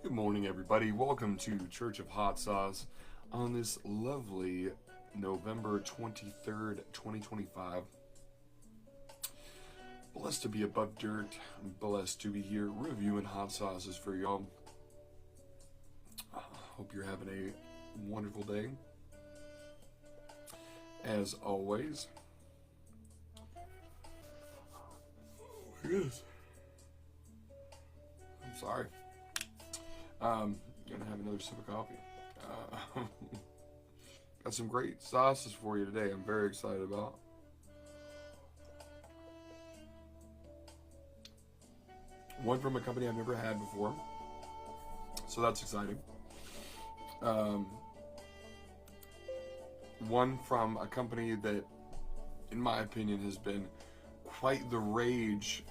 Good morning, everybody. Welcome to Church of Hot Sauce on this lovely November 23rd, 2025. Blessed to be above dirt. Blessed to be here reviewing hot sauces for y'all. Hope you're having a wonderful day. As always. Yes. I'm sorry. Gonna have another sip of coffee. Got some great sauces for you today. I'm very excited about. One from a company I've never had before, so that's exciting. One from a company that, in my opinion, has been quite the rage,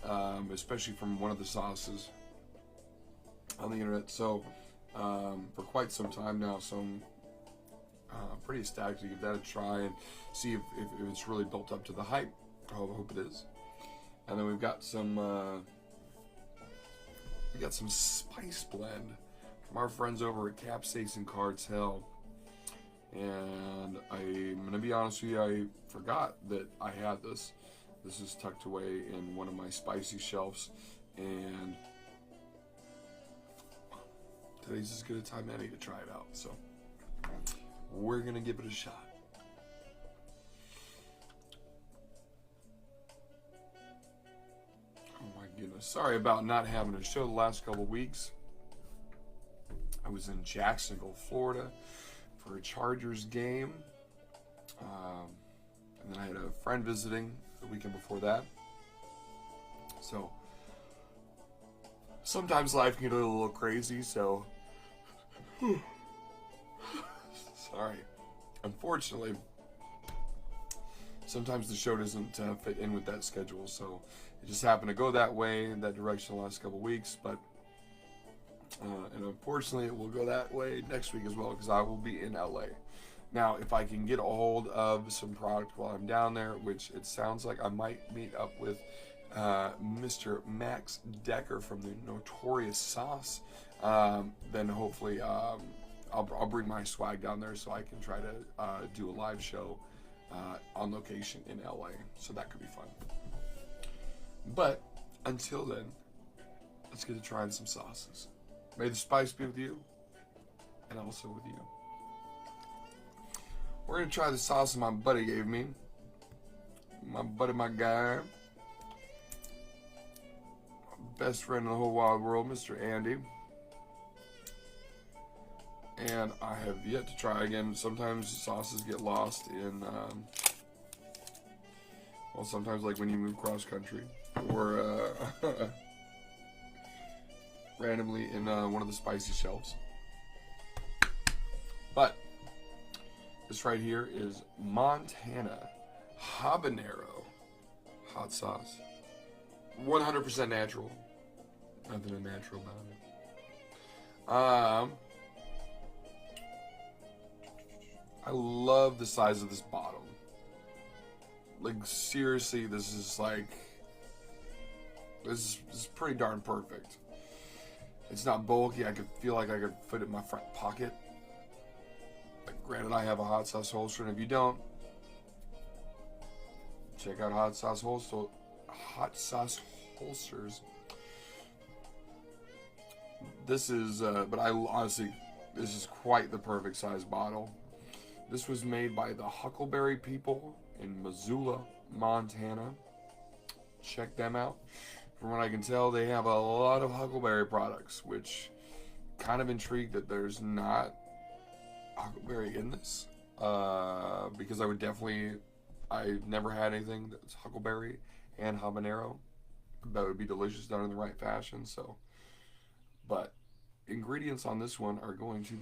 especially from one of the sauces on the internet. So for quite some time now, so I'm pretty ecstatic to give that a try and see if it's really built up to the hype. I hope it is. And then we've got some spice blend from our friends over at Capsaicin Cartel. And I'm gonna be honest with you, I forgot that I had this. This is tucked away in one of my spicy shelves, and today's as good a time as any to try it out, so we're gonna give it a shot. Oh my goodness, sorry about not having a show the last couple weeks. I was in Jacksonville, Florida for a Chargers game, and then I had a friend visiting the weekend before that, so sometimes life can get a little crazy, so sorry. Unfortunately, sometimes the show doesn't fit in with that schedule, so it just happened to go that way, in that direction the last couple weeks, but and unfortunately it will go that way next week as well, because I will be in LA. Now, if I can get a hold of some product while I'm down there, which it sounds like I might meet up with Mr. Max Decker from the Notorious Sauce, then hopefully I'll bring my swag down there so I can try to do a live show on location in LA. So that could be fun. But until then, let's get to trying some sauces. May the spice be with you, and also with you. We're gonna try the sauce my buddy gave me. My buddy, my guy. Best friend in the whole wide world, Mr. Andy. And I have yet to try again. Sometimes the sauces get lost in, well, sometimes like when you move cross country, or randomly in one of the spicy shelves. But this right here is Montana Habanero hot sauce. 100% natural. Nothing unnatural about it. I love the size of this bottle. Like, seriously, this is pretty darn perfect. It's not bulky. I could feel like I could fit it in my front pocket. Like, granted, I have a hot sauce holster, and if you don't, check out hot sauce holsters. This is, but I honestly, this is quite the perfect size bottle. This was made by the Huckleberry People in Missoula, Montana. Check them out. From what I can tell, they have a lot of Huckleberry products, which kind of intrigued that there's not Huckleberry in this. Because I've never had anything that's Huckleberry and habanero. That would be delicious done in the right fashion. So, but ingredients on this one are going to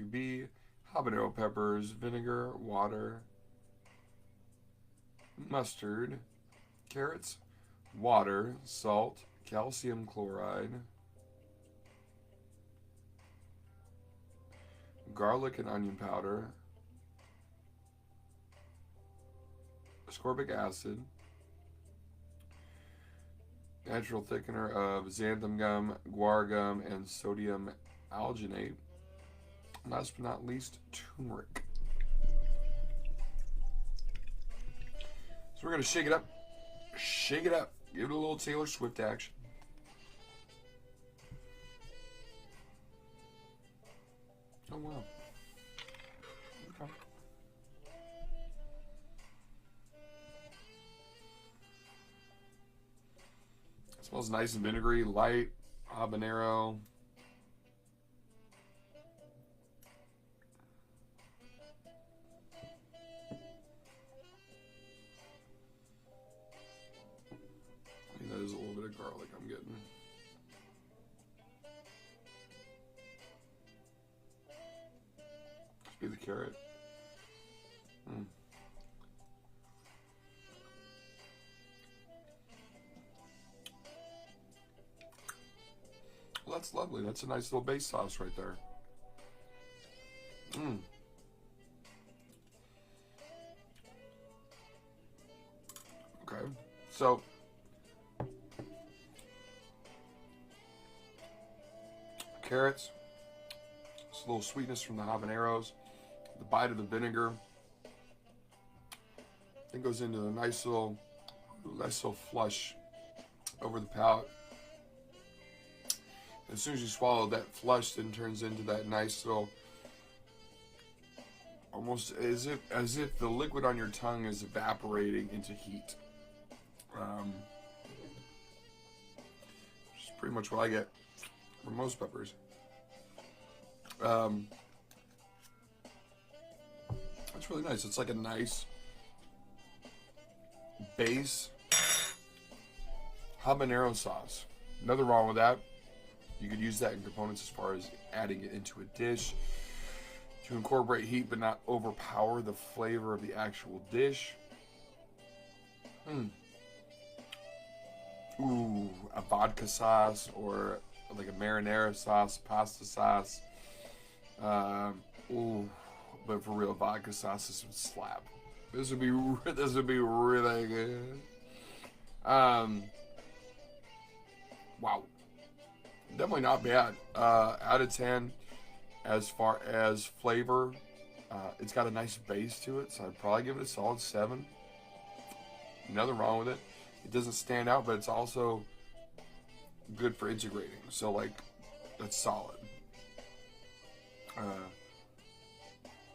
be habanero peppers, vinegar, water, mustard, carrots, water, salt, calcium chloride, garlic and onion powder, ascorbic acid, natural thickener of xanthan gum, guar gum, and sodium alginate. Last but not least, turmeric. So we're going to shake it up. Shake it up. Give it a little Taylor Swift action. Oh, wow. Okay. It smells nice and vinegary, light, habanero. I think that is a little bit of garlic I'm getting. Must be the carrot. Well, that's lovely. That's a nice little base sauce right there. Okay, so carrots, just a little sweetness from the habaneros, the bite of the vinegar. It goes into a nice little flush over the palate. As soon as you swallow, that flush then turns into that nice little, almost as if the liquid on your tongue is evaporating into heat. Which is pretty much what I get from most peppers. It's really nice. It's like a nice base habanero sauce. Nothing wrong with that. You could use that in components as far as adding it into a dish to incorporate heat but not overpower the flavor of the actual dish. Ooh, a vodka sauce or like a marinara sauce, pasta sauce. Ooh, but for real, vodka sauce, this would slap. This would be really good. Wow. Definitely not bad. Out of 10, as far as flavor, it's got a nice base to it, so I'd probably give it a solid 7. Nothing wrong with it. It doesn't stand out, but it's also good for integrating. So, like, that's solid.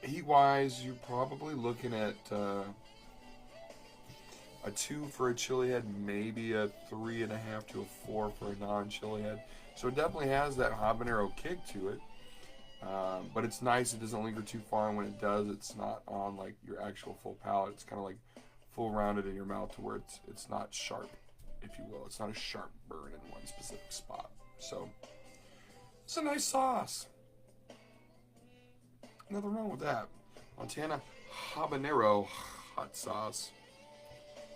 Heat-wise, you're probably looking at a 2 for a chili head, maybe a 3.5 to a 4 for a non-chili head. So it definitely has that habanero kick to it, but it's nice. It doesn't linger too far, and when it does, it's not on like your actual full palate. It's kind of like full rounded in your mouth to where it's not sharp, if you will. It's not a sharp burn in one specific spot. So it's a nice sauce. Nothing wrong with that. Montana habanero hot sauce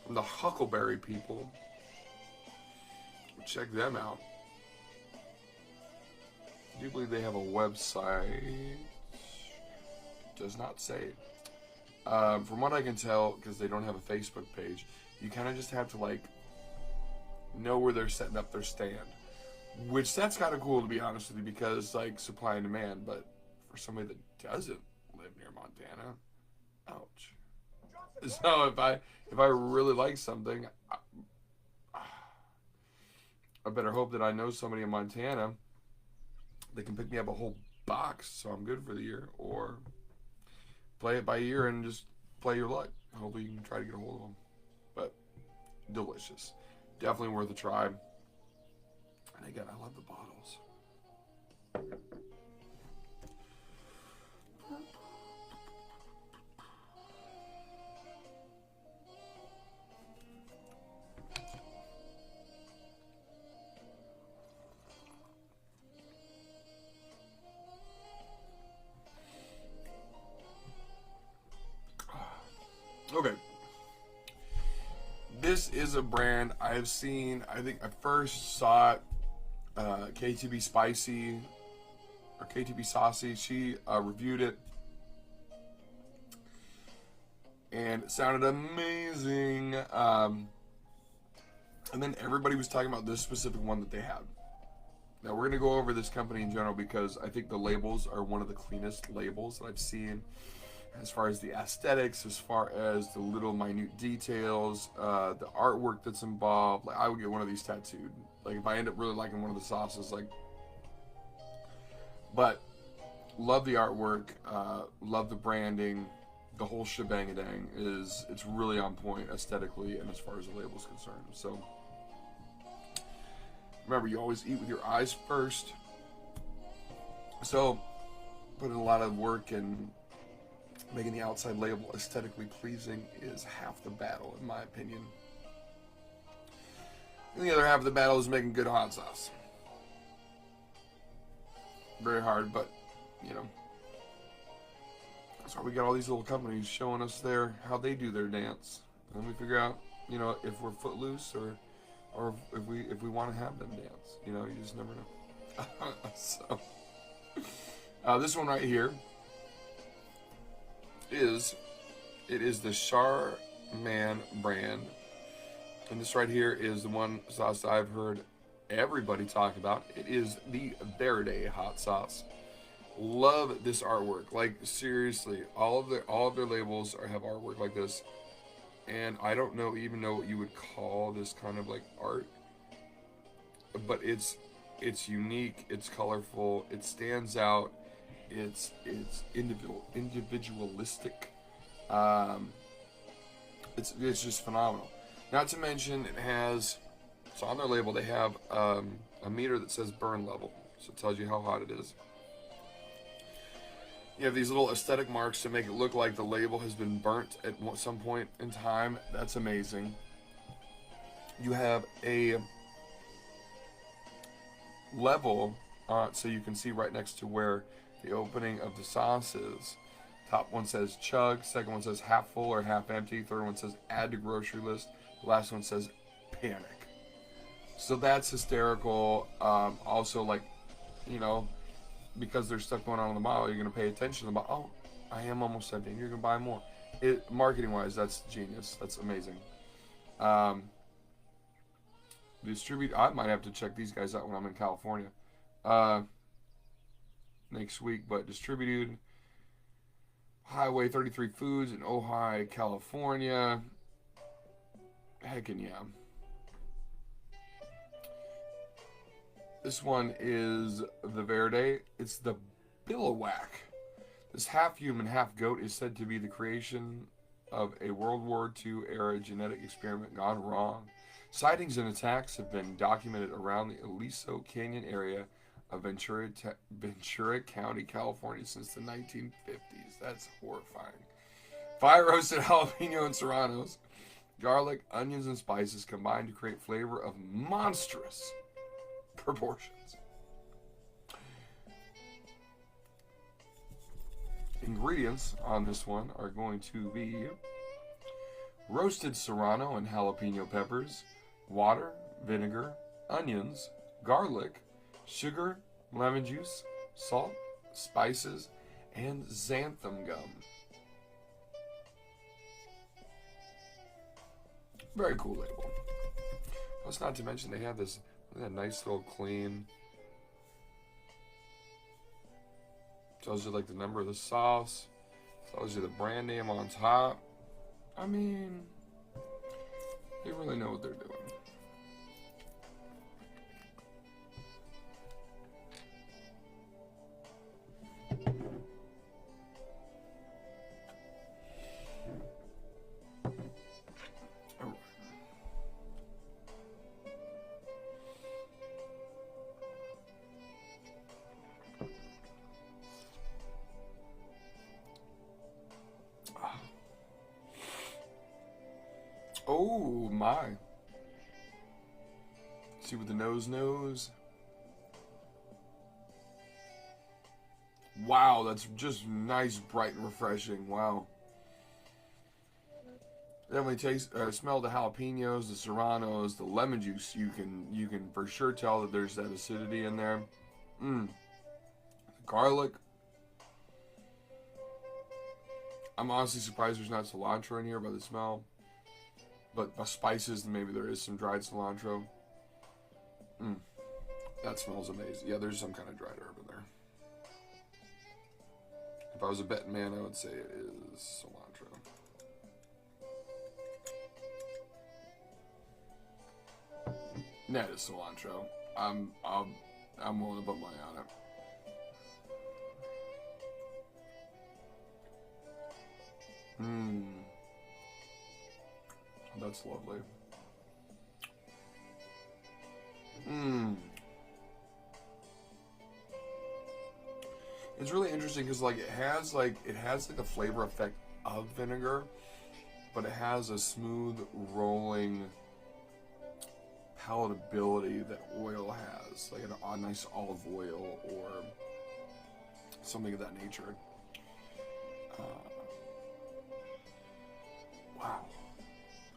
from the Huckleberry People. Check them out. I do believe they have a website. It does not say. From what I can tell, because they don't have a Facebook page, you kind of just have to like know where they're setting up their stand. Which that's kind of cool, to be honest with you, because like supply and demand. But for somebody that doesn't live near Montana, ouch. So if I really like something, I better hope that I know somebody in Montana that can pick me up a whole box, so I'm good for the year, or play it by ear and just play your luck. Hopefully you can try to get a hold of them. But delicious, definitely worth a try. And again, I love the bottles. Okay. This is a brand I've seen. I think I first saw it, KTB Spicy, or KTB Saucy. She reviewed it. and it sounded amazing. And then everybody was talking about this specific one that they had. Now we're going to go over this company in general because I think the labels are one of the cleanest labels that I've seen as far as the aesthetics, as far as the little minute details, the artwork that's involved. Like I would get one of these tattooed. Like if I end up really liking one of the sauces, like. But love the artwork, love the branding, the whole shebang-a-dang it's really on point aesthetically and as far as the label's concerned. So remember, you always eat with your eyes first. So put in a lot of work, and making the outside label aesthetically pleasing is half the battle, in my opinion. And the other half of the battle is making good hot sauce. Very hard, but you know, that's why we got all these little companies showing us how they do their dance, and we figure out, you know, if we're footloose or if we want to have them dance. You know, you just never know. So this one right here is the Char Man Brand, and this right here is the one sauce that I've heard everybody talk about. It is the Verde hot sauce. Love this artwork. Like seriously, all of their labels have artwork like this, and I don't even know what you would call this kind of like art, but it's unique, it's colorful, it stands out, it's individualistic. It's just phenomenal. Not to mention it has, so on their label they have a meter that says burn level, so it tells you how hot it is. You have these little aesthetic marks to make it look like the label has been burnt at some point in time. That's amazing. You have a level so you can see right next to where the opening of the sauce is. Top one says chug, second one says half full or half empty, third one says add to grocery list, the last one says panic. So that's hysterical. Also, like, you know, because there's stuff going on in the bottle, you're going to pay attention to the bottle. Oh, I am almost empty. You're going to buy more. Marketing wise, that's genius. That's amazing. Distribute. I might have to check these guys out when I'm in California next week. But distributed Highway 33 Foods in Ojai, California. Heckin' yeah. This one is the Verde. It's the Billowhack. This half-human, half-goat is said to be the creation of a World War II era genetic experiment gone wrong. Sightings and attacks have been documented around the Aliso Canyon area of Ventura County, California since the 1950s. That's horrifying. Fire-roasted jalapeno and serranos, garlic, onions, and spices combined to create flavor of monstrous proportions. Ingredients on this one are going to be roasted serrano and jalapeno peppers, water, vinegar, onions, garlic, sugar, lemon juice, salt, spices, and xanthan gum. Very cool label. Plus, not to mention they have this nice little clean. Tells you like the number of the sauce. Tells you the brand name on top. I mean, they really know what they're doing. Oh my. See what the nose knows. Wow, that's just nice, bright, and refreshing. Wow. Definitely smell the jalapenos, the serranos, the lemon juice. You can for sure tell that there's that acidity in there. Garlic. I'm honestly surprised there's not cilantro in here by the smell. But by spices, maybe there is some dried cilantro. That smells amazing. Yeah, there's some kind of dried herb in there. If I was a betting man, I would say it is cilantro. That is cilantro. I'm willing to put money on it. That's lovely. It's really interesting because like it has like a flavor effect of vinegar, but it has a smooth rolling palatability that oil has, like a nice olive oil or something of that nature. Wow,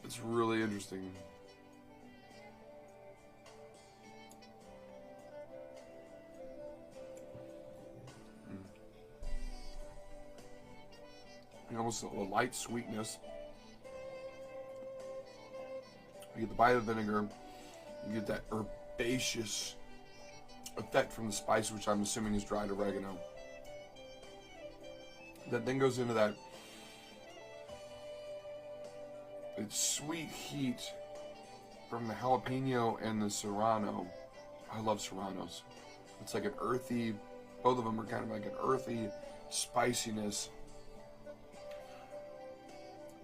it's really interesting. Almost a light sweetness. You get the bite of vinegar. You get that herbaceous effect from the spice, which I'm assuming is dried oregano. That then goes into that sweet heat from the jalapeno and the serrano. I love serranos. It's like an earthy, both of them are kind of like an earthy spiciness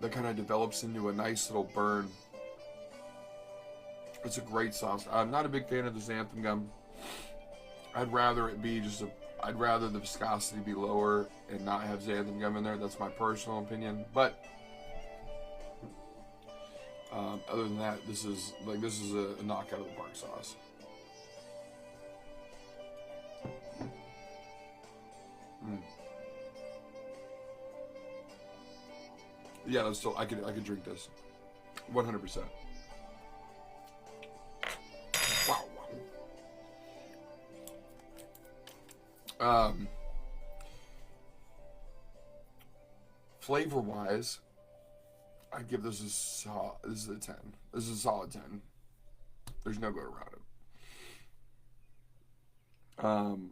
that kind of develops into a nice little burn. It's a great sauce. I'm not a big fan of the xanthan gum. I'd rather it be I'd rather the viscosity be lower and not have xanthan gum in there. That's my personal opinion. But other than that, this is a knockout of the park sauce. Yeah, that's still I could drink this, 100%. Wow. Flavor wise, I'd give this a 10. This is a solid 10. There's no go around it.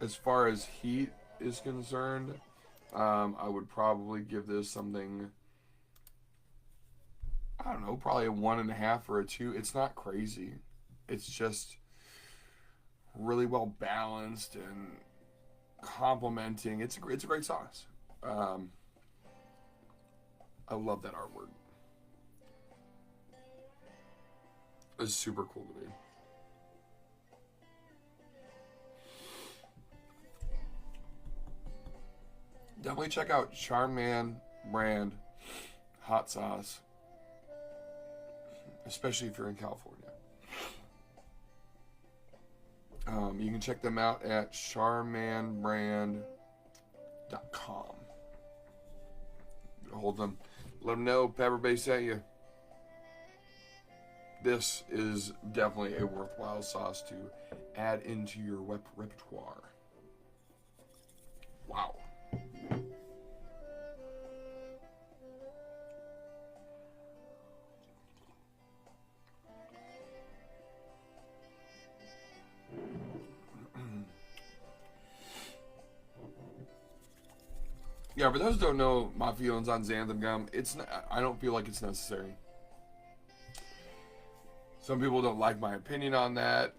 As far as heat is concerned, I would probably give this something, I don't know, probably a 1.5 or a 2. It's not crazy. It's just really well balanced and complementing. It's a great sauce. I love that artwork. It's super cool to me. Definitely check out Char Man Brand hot sauce, especially if you're in California. You can check them out at charmanbrand.com. Hold them. Let them know Pepper Bay sent you. This is definitely a worthwhile sauce to add into your repertoire. Wow. Yeah, for those who don't know my feelings on xanthan gum, I don't feel like it's necessary. Some people don't like my opinion on that,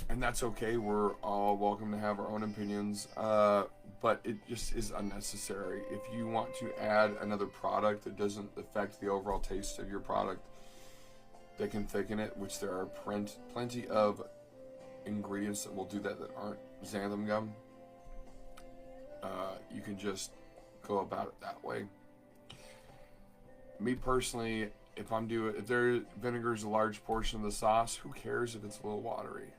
and that's okay. We're all welcome to have our own opinions, but it just is unnecessary. If you want to add another product that doesn't affect the overall taste of your product, that can thicken it, which there are plenty of ingredients that will do that aren't xanthan gum, you can just go about it that way. Me personally, if vinegar is a large portion of the sauce, who cares if it's a little watery?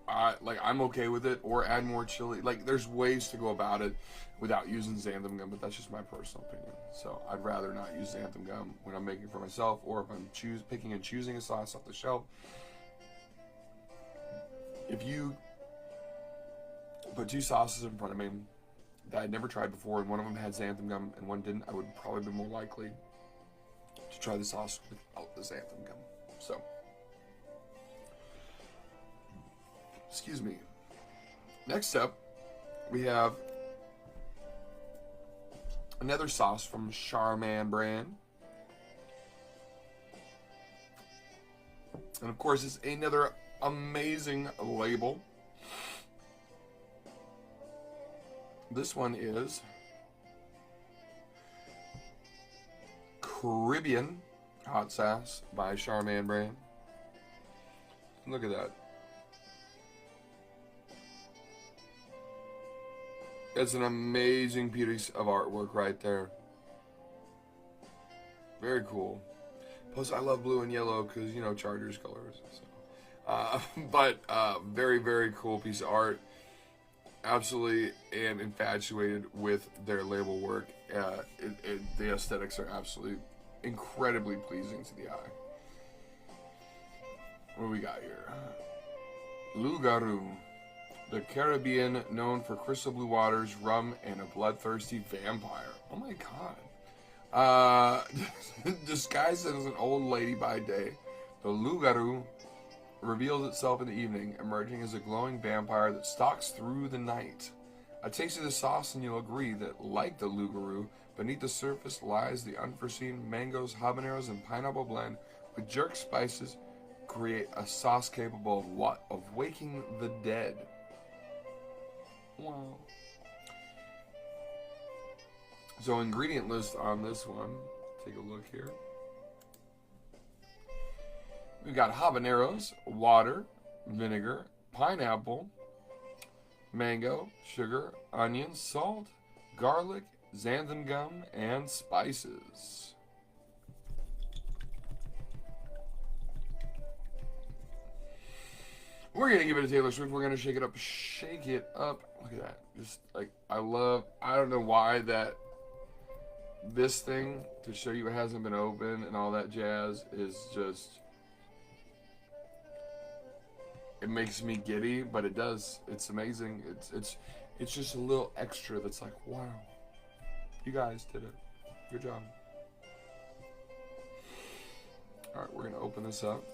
I'm okay with it, or add more chili. Like, there's ways to go about it without using xanthan gum, but that's just my personal opinion. So I'd rather not use xanthan gum when I'm making for myself, or if I'm picking and choosing a sauce off the shelf. If you put two sauces in front of me, that I'd never tried before, and one of them had xanthan gum and one didn't, I would probably be more likely to try the sauce without the xanthan gum. So, excuse me. Next up, we have another sauce from Char Man Brand. And of course, it's another amazing label. This one is Caribbean hot sauce by Char Man Brand. Look at that. That's an amazing piece of artwork right there. Very cool. Plus, I love blue and yellow because, you know, Chargers colors. So. But very, very cool piece of art. Absolutely and infatuated with their label work. The aesthetics are absolutely incredibly pleasing to the eye. What do we got here? Loup-garou. The Caribbean, known for crystal blue waters, rum, and a bloodthirsty vampire. Oh my god. Disguised as an old lady by day, the loup-garou reveals itself in the evening, emerging as a glowing vampire that stalks through the night. A taste of the sauce and you'll agree that, like the loup-garou, beneath the surface lies the unforeseen mangoes, habaneros, and pineapple blend with jerk spices create a sauce capable of what? Of waking the dead. Wow. So ingredient list on this one. Take a look here. We've got habaneros, water, vinegar, pineapple, mango, sugar, onion, salt, garlic, xanthan gum, and spices. We're going to give it a Taylor Swift. We're going to shake it up. Shake it up. Look at that. Just like, I don't know why that this thing, to show you it hasn't been open and all that jazz, is just, it makes me giddy, but it does. It's amazing. It's just a little extra that's like, wow, you guys did it. Good job. All right, we're going to open this up.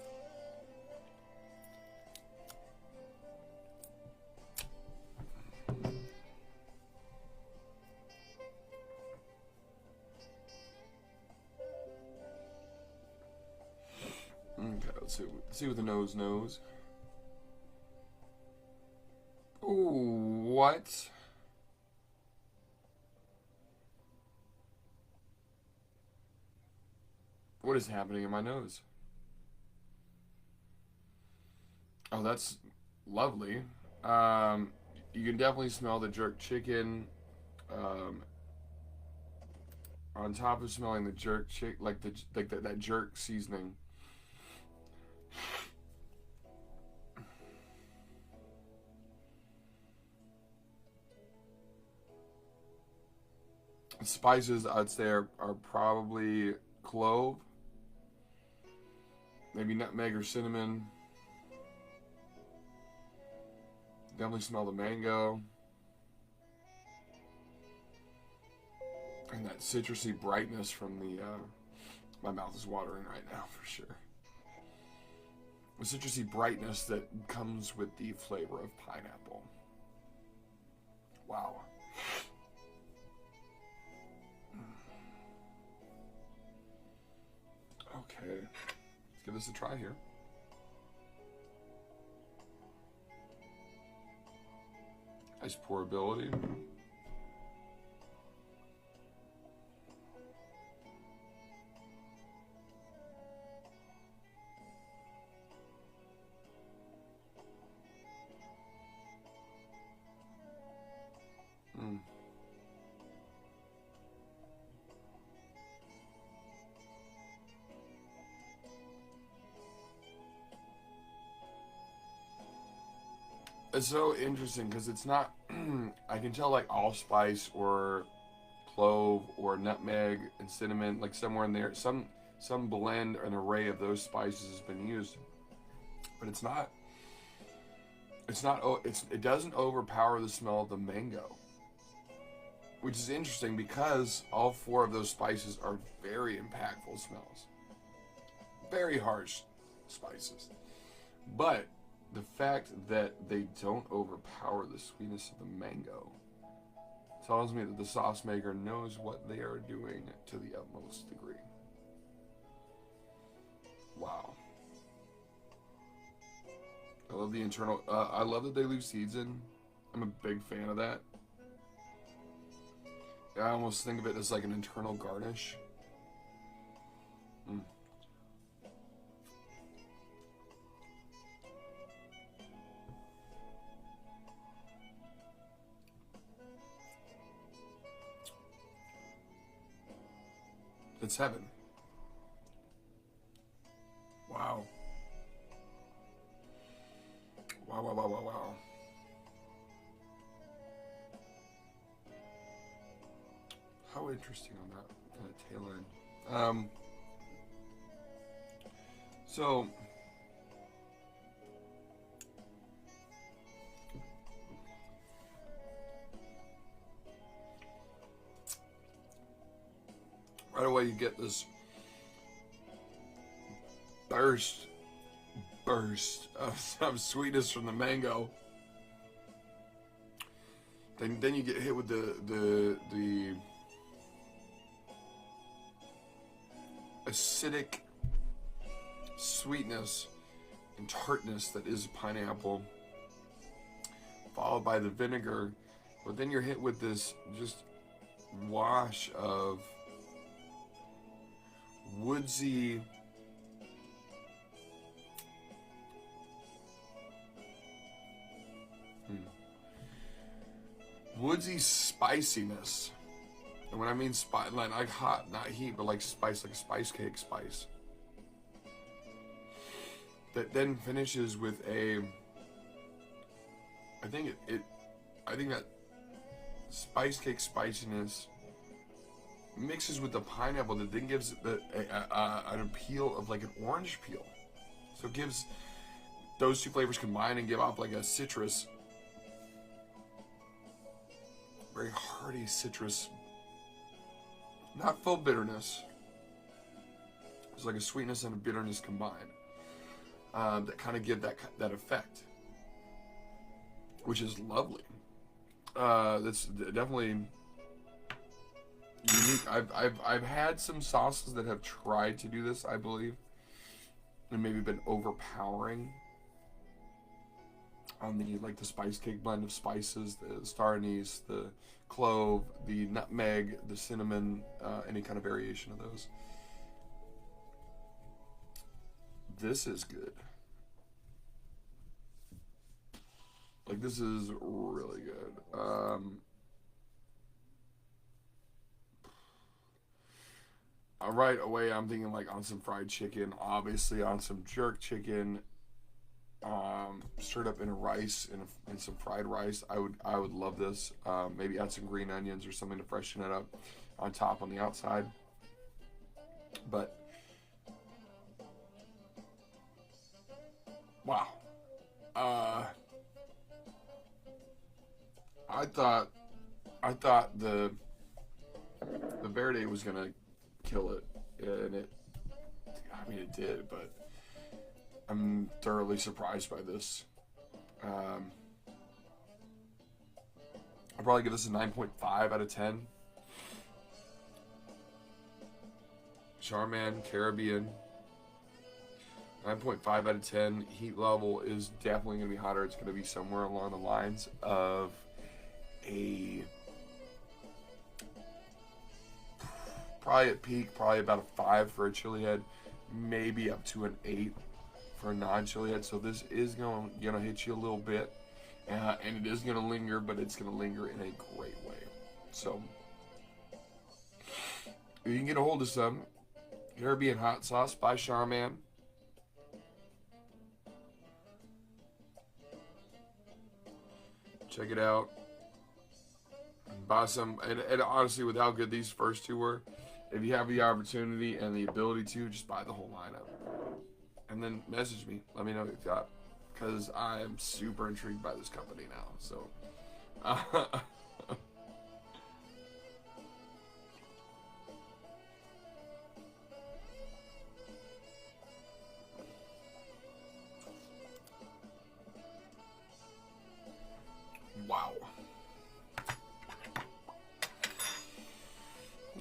Okay, let's see what the nose knows. Ooh, what? What is happening in my nose? Oh, that's lovely. You can definitely smell the jerk chicken. On top of smelling the jerk chick, that jerk seasoning. Spices, I'd say, are probably clove, maybe nutmeg or cinnamon. Definitely smell the mango. And that citrusy brightness from the, my mouth is watering right now for sure. The citrusy brightness that comes with the flavor of pineapple. Wow. Okay, let's give this a try here. Nice pourability. It's so interesting because it's not, I can tell like allspice or clove or nutmeg and cinnamon, like somewhere in there, some blend, an array of those spices has been used, but it doesn't overpower the smell of the mango. which is interesting because all 4 of those spices are very impactful smells. Very harsh spices. But the fact that they don't overpower the sweetness of the mango tells me that the sauce maker knows what they are doing to the utmost degree. Wow. I love the internal, I love that they leave seeds in. I'm a big fan of that. I almost think of it as like an internal garnish. Mm. It's heaven. Wow. Wow, wow, wow, wow, wow. How interesting on that tail end. So right away you get this burst of some sweetness from the mango. Then you get hit with the acidic sweetness and tartness that is pineapple, followed by the vinegar. But then you're hit with this just wash of woodsy, spiciness. And when I mean spice, like hot, not heat, but like spice, like a spice cake spice. That then finishes with a, I think that spice cake spiciness mixes with the pineapple that then gives it an appeal of like an orange peel. So it gives those 2 flavors combined and give off like a citrus, very hearty citrus, not full bitterness. It's like a sweetness and a bitterness combined that kind of give that effect, which is lovely. That's definitely unique. I've had some sauces that have tried to do this, I believe, and maybe been overpowering on the spice cake blend of spices, the star anise, the clove, the nutmeg, the cinnamon, any kind of variation of those. This is good. Like, this is really good. Right away, I'm thinking like on some fried chicken, obviously on some jerk chicken, stirred up in a rice and some fried rice. I would love this. Maybe add some green onions or something to freshen it up on top on the outside. But wow, I thought the Verde was gonna kill it, and it did, but I'm thoroughly surprised by this. I'll probably give this a 9.5 out of 10. Char Man Caribbean, 9.5 out of 10. Heat level is definitely going to be hotter. It's going to be somewhere along the lines of probably at peak, probably about a 5 for a chili head, maybe up to an 8 for a non-chili head. So this is going to hit you a little bit, and it is going to linger, but it's going to linger in a great way. So if you can get a hold of some Caribbean hot sauce by Char Man, check it out. Buy some, and honestly, with how good these first 2 were, if you have the opportunity and the ability to, just buy the whole lineup. And then message me. Let me know what you got. Because I am super intrigued by this company now. So,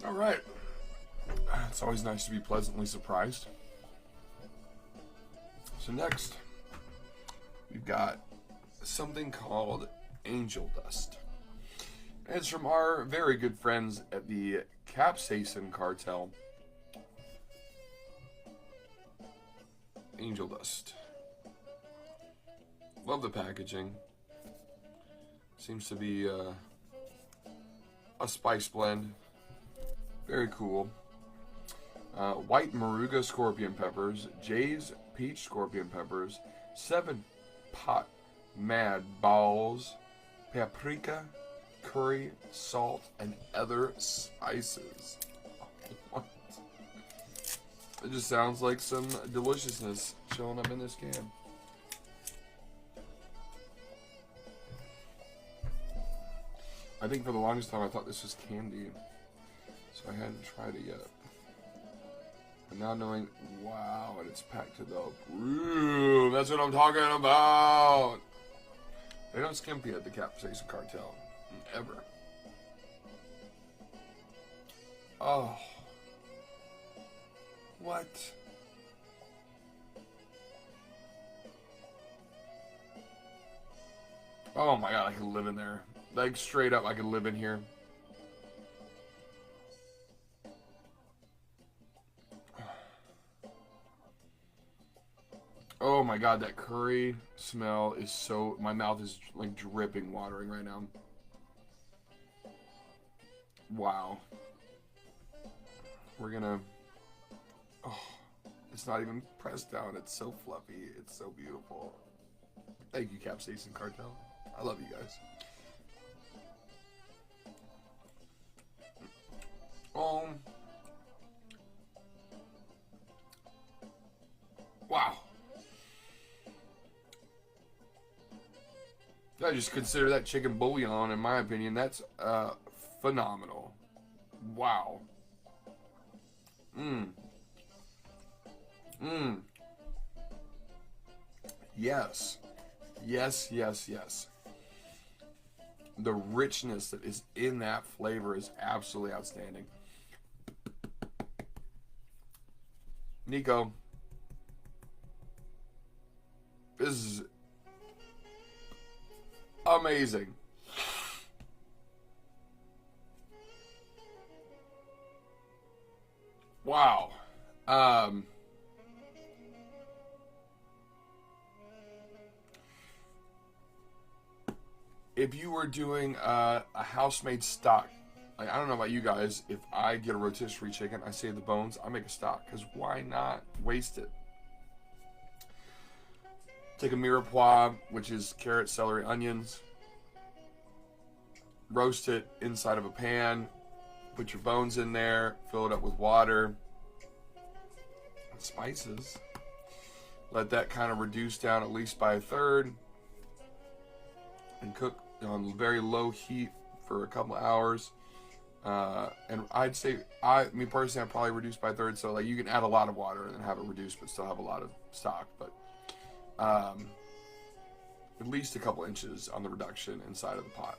All right. It's always nice to be pleasantly surprised. So next, we've got something called Angel Dust. And it's from our very good friends at the Capsaicin Cartel. Angel Dust. Love the packaging. Seems to be a spice blend. Very cool. White Moruga scorpion peppers, Jay's peach scorpion peppers, 7 pot mad balls, paprika, curry, salt, and other spices. What? It just sounds like some deliciousness showing up in this can. I think for the longest time I thought this was candy, so I hadn't tried it yet. But now knowing, wow, and it's packed to the brim. That's what I'm talking about. They don't skimpy at the Capsaicin Cartel, ever. Oh, what? Oh my god, I could live in there. Like, straight up, I could live in here. Oh my god, that curry smell is so... My mouth is like dripping, watering right now. Wow. We're gonna... Oh, it's not even pressed down. It's so fluffy. It's so beautiful. Thank you, Capsaicin Cartel. I love you guys. Wow. I just consider that chicken bouillon, in my opinion, that's phenomenal. Wow. Yes. Yes, yes, yes. The richness that is in that flavor is absolutely outstanding. Nico, this is amazing. Wow. If you were doing a house-made stock, like, I don't know about you guys, if I get a rotisserie chicken, I save the bones, I make a stock, because why not waste it? Take a mirepoix, which is carrot, celery, onions, roast it inside of a pan, put your bones in there, fill it up with water, and spices. Let that kind of reduce down at least by a third, and cook on very low heat for a couple of hours. And I'd say, me personally, I'd probably reduce by a third. So like, you can add a lot of water and then have it reduced, but still have a lot of stock. But at least a couple inches on the reduction inside of the pot.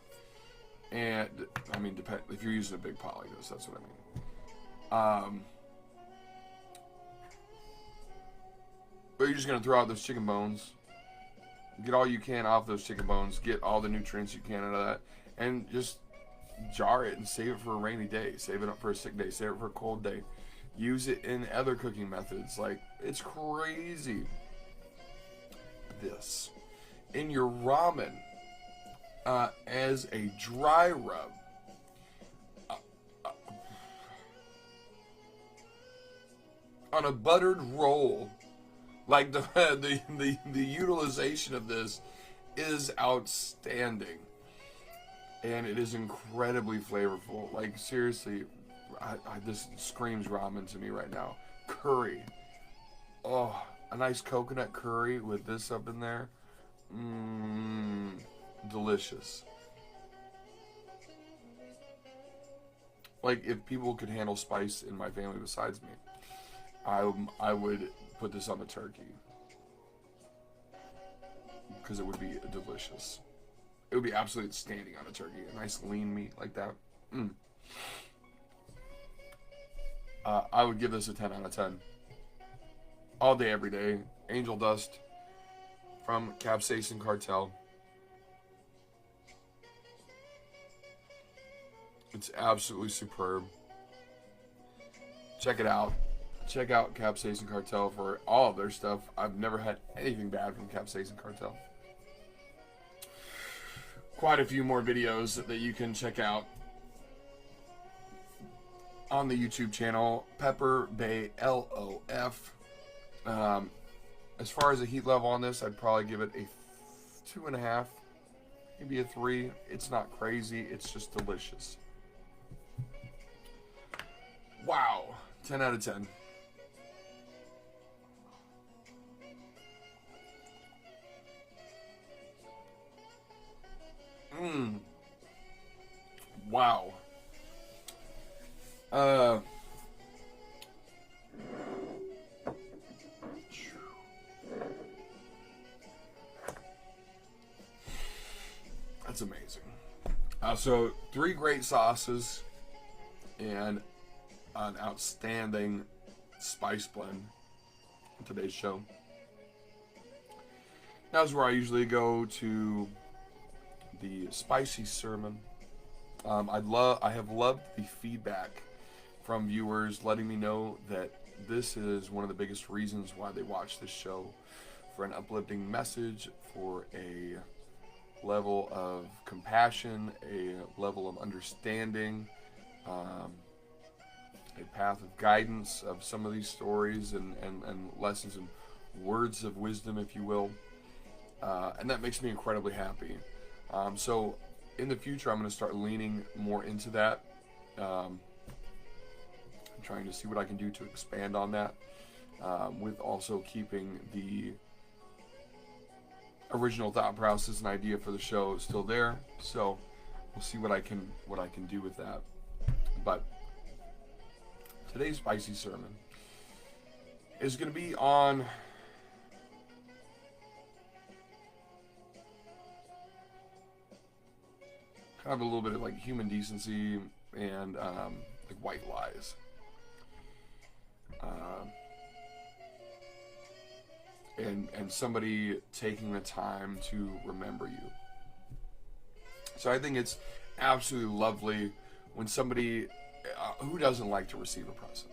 And I mean, if you're using a big pot like this, that's what I mean. But you're just gonna throw out those chicken bones. Get all you can off those chicken bones. Get all the nutrients you can out of that, and just jar it and save it for a rainy day. Save it up for a sick day. Save it for a cold day. Use it in other cooking methods. Like, it's crazy. This in your ramen as a dry rub. On a buttered roll. Like, the utilization of this is outstanding. And it is incredibly flavorful. Like, seriously, this screams ramen to me right now. Curry. Oh, a nice coconut curry with this up in there. Delicious. Like, if people could handle spice in my family besides me, I would put this on the turkey, because it would be delicious. It would be absolutely outstanding on a turkey. A nice lean meat like that. I would give this a 10 out of 10. All day, every day. Angel Dust from Capsaicin Cartel. It's absolutely superb. Check it out. Check out Capsaicin Cartel for all of their stuff. I've never had anything bad from Capsaicin Cartel. Quite a few more videos that you can check out on the YouTube channel, Pepper Bay LOF. As far as the heat level on this, I'd probably give it a 2.5, maybe a 3. It's not crazy, it's just delicious. Wow, 10 out of 10. Wow. That's amazing. So 3 great sauces and an outstanding spice blend in today's show. That's where I usually go to the spicy sermon. I have loved the feedback from viewers letting me know that this is one of the biggest reasons why they watch this show, for an uplifting message, for a level of compassion, a level of understanding, a path of guidance of some of these stories and lessons and words of wisdom, if you will. And that makes me incredibly happy. So in the future, I'm going to start leaning more into that. I'm trying to see what I can do to expand on that, with also keeping the original thought process and idea for the show still there. So we'll see what I can do with that. But today's spicy sermon is going to be on kind of a little bit of like human decency and like white lies. And somebody taking the time to remember you. So I think it's absolutely lovely when somebody, who doesn't like to receive a present?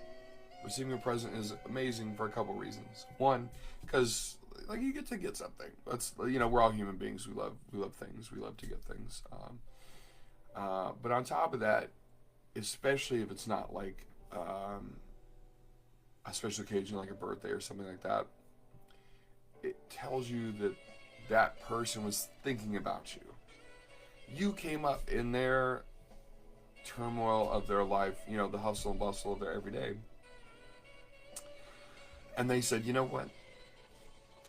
Receiving a present is amazing for a couple reasons. One, because like you get to get something. That's, you know, we're all human beings. We love things. We love to get things. But on top of that, especially if it's not like a special occasion like a birthday or something like that, it tells you that that person was thinking about you. You came up in their turmoil of their life, you know, the hustle and bustle of their everyday, and they said, you know what,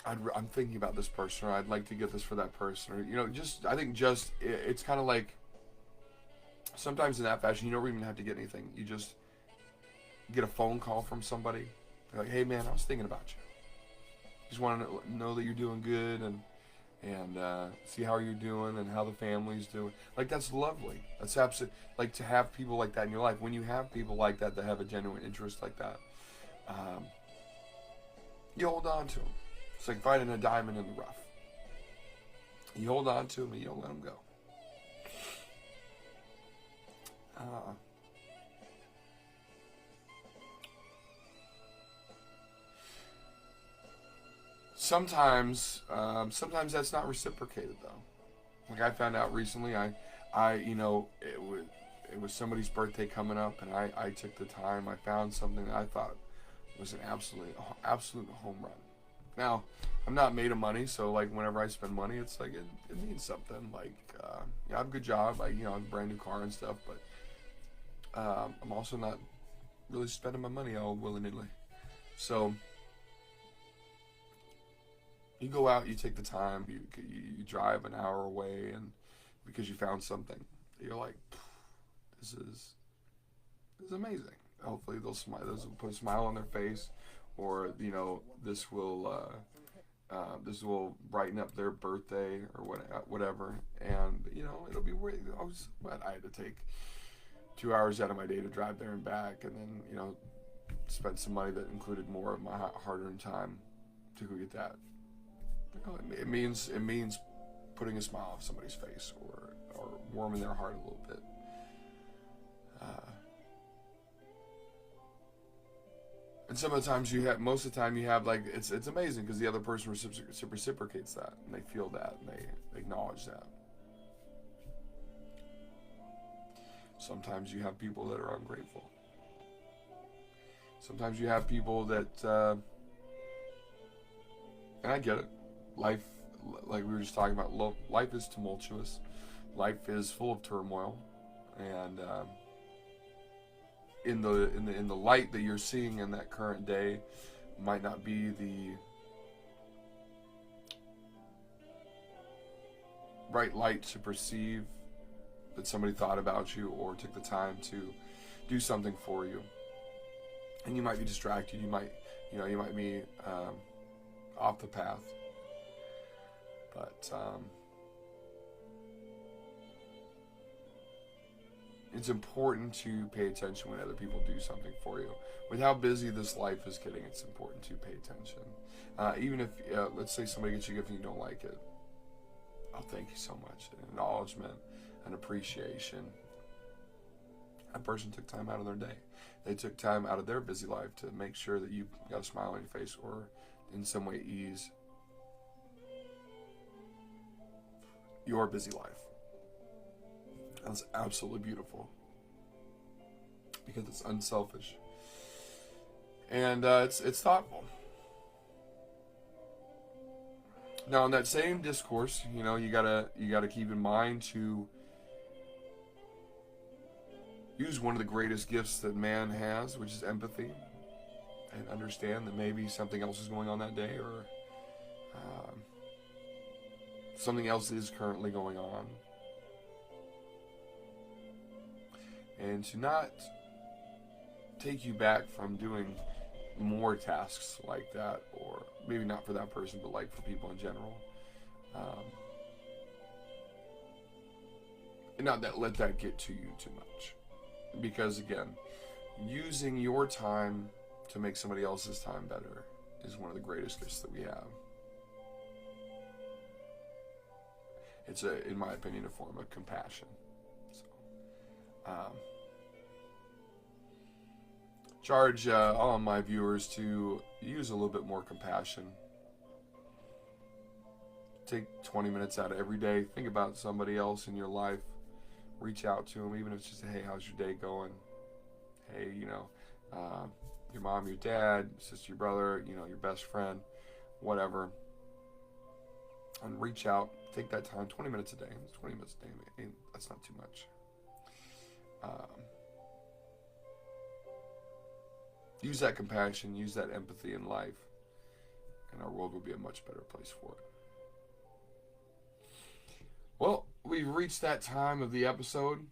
I'm thinking about this person, or I'd like to get this for that person, or, you know, I think it's kind of like, sometimes in that fashion, you don't even have to get anything. You just get a phone call from somebody. They're like, hey man, I was thinking about you. Just want to know that you're doing good, and see how you're doing and how the family's doing. Like, that's lovely. That's absolutely, like, to have people like that in your life. When you have people like that that have a genuine interest like that, you hold on to them. It's like finding a diamond in the rough. You hold on to them and you don't let them go. Sometimes that's not reciprocated though. Like I found out recently, you know, it was somebody's birthday coming up, and I took the time. I found something that I thought was an absolute home run. Now, I'm not made of money, so like whenever I spend money, it's like it means something. Like yeah, I have a good job, I have a brand new car and stuff, but I'm also not really spending my money all willy-nilly. So you go out, you take the time, you drive an hour away, and because you found something, you're like, this is amazing. Hopefully this will put a smile on their face, or you know, this will brighten up their birthday or whatever, and you know, it'll be worth it. I had to take 2 hours out of my day to drive there and back, and then, you know, spent some money that included more of my hard-earned time to go get that. It means putting a smile on somebody's face or warming their heart a little bit. And some of the times most of the time you have, like, it's amazing because the other person reciprocates that, and they feel that, and they acknowledge that. Sometimes you have people that are ungrateful. Sometimes you have people that, and I get it. Life, like we were just talking about, life is tumultuous. Life is full of turmoil, and in the light that you're seeing in that current day might not be the right light to perceive that somebody thought about you or took the time to do something for you. And you might be distracted. You might be off the path. But it's important to pay attention when other people do something for you. With how busy this life is getting, it's important to pay attention. Even if, let's say somebody gets you a gift and you don't like it. Oh, thank you so much. An acknowledgement, an appreciation. That person took time out of their day. They took time out of their busy life to make sure that you got a smile on your face or in some way ease your busy life. That's absolutely beautiful because it's unselfish and it's thoughtful. Now, in that same discourse, you gotta keep in mind to use one of the greatest gifts that man has, which is empathy, and understand that maybe something else is going on that day, or something else is currently going on. And to not take you back from doing more tasks like that, or maybe not for that person, but like for people in general. And not let that get to you too much. Because again, using your time to make somebody else's time better is one of the greatest gifts that we have. It's in my opinion, a form of compassion. So, charge all of my viewers to use a little bit more compassion. Take 20 minutes out of every day. Think about somebody else in your life. Reach out to them, even if it's just, hey, how's your day going? Hey, your mom, your dad, sister, your brother, your best friend, whatever. And reach out. Take that time, 20 minutes a day. 20 minutes a day, that's not too much. Use that compassion, use that empathy in life, and our world will be a much better place for it. Well, we've reached that time of the episode.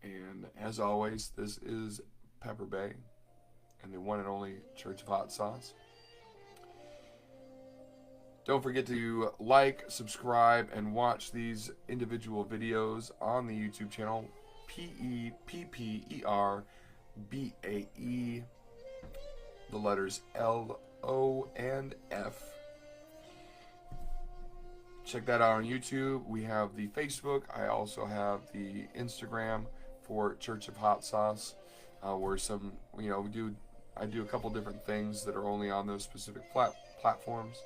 And as always, this is Pepper Bay and the one and only Church of Hot Sauce. Don't forget to like, subscribe, and watch these individual videos on the YouTube channel, PEPPERBAE, the letters LO and F. Check that out on YouTube. We have the Facebook. I also have the Instagram for Church of Hot Sauce, where I do a couple different things that are only on those specific platforms.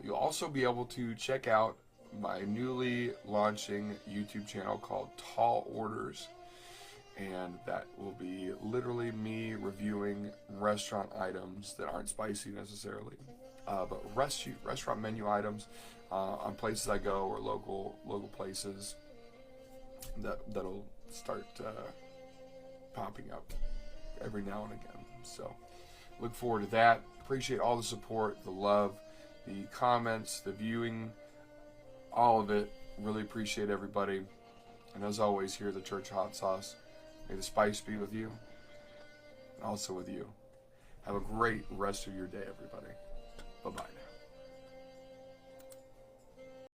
You'll also be able to check out my newly launching YouTube channel called Tall Orders, and that will be literally me reviewing restaurant items that aren't spicy necessarily, but restaurant menu items on places I go, or local places that'll start popping up every now and again. So look forward to that. Appreciate all the support, the love, the comments, the viewing, all of it. Really appreciate everybody. And as always, here at the Church of Hot Sauce, may the spice be with you and also with you. Have a great rest of your day, everybody. Bye-bye.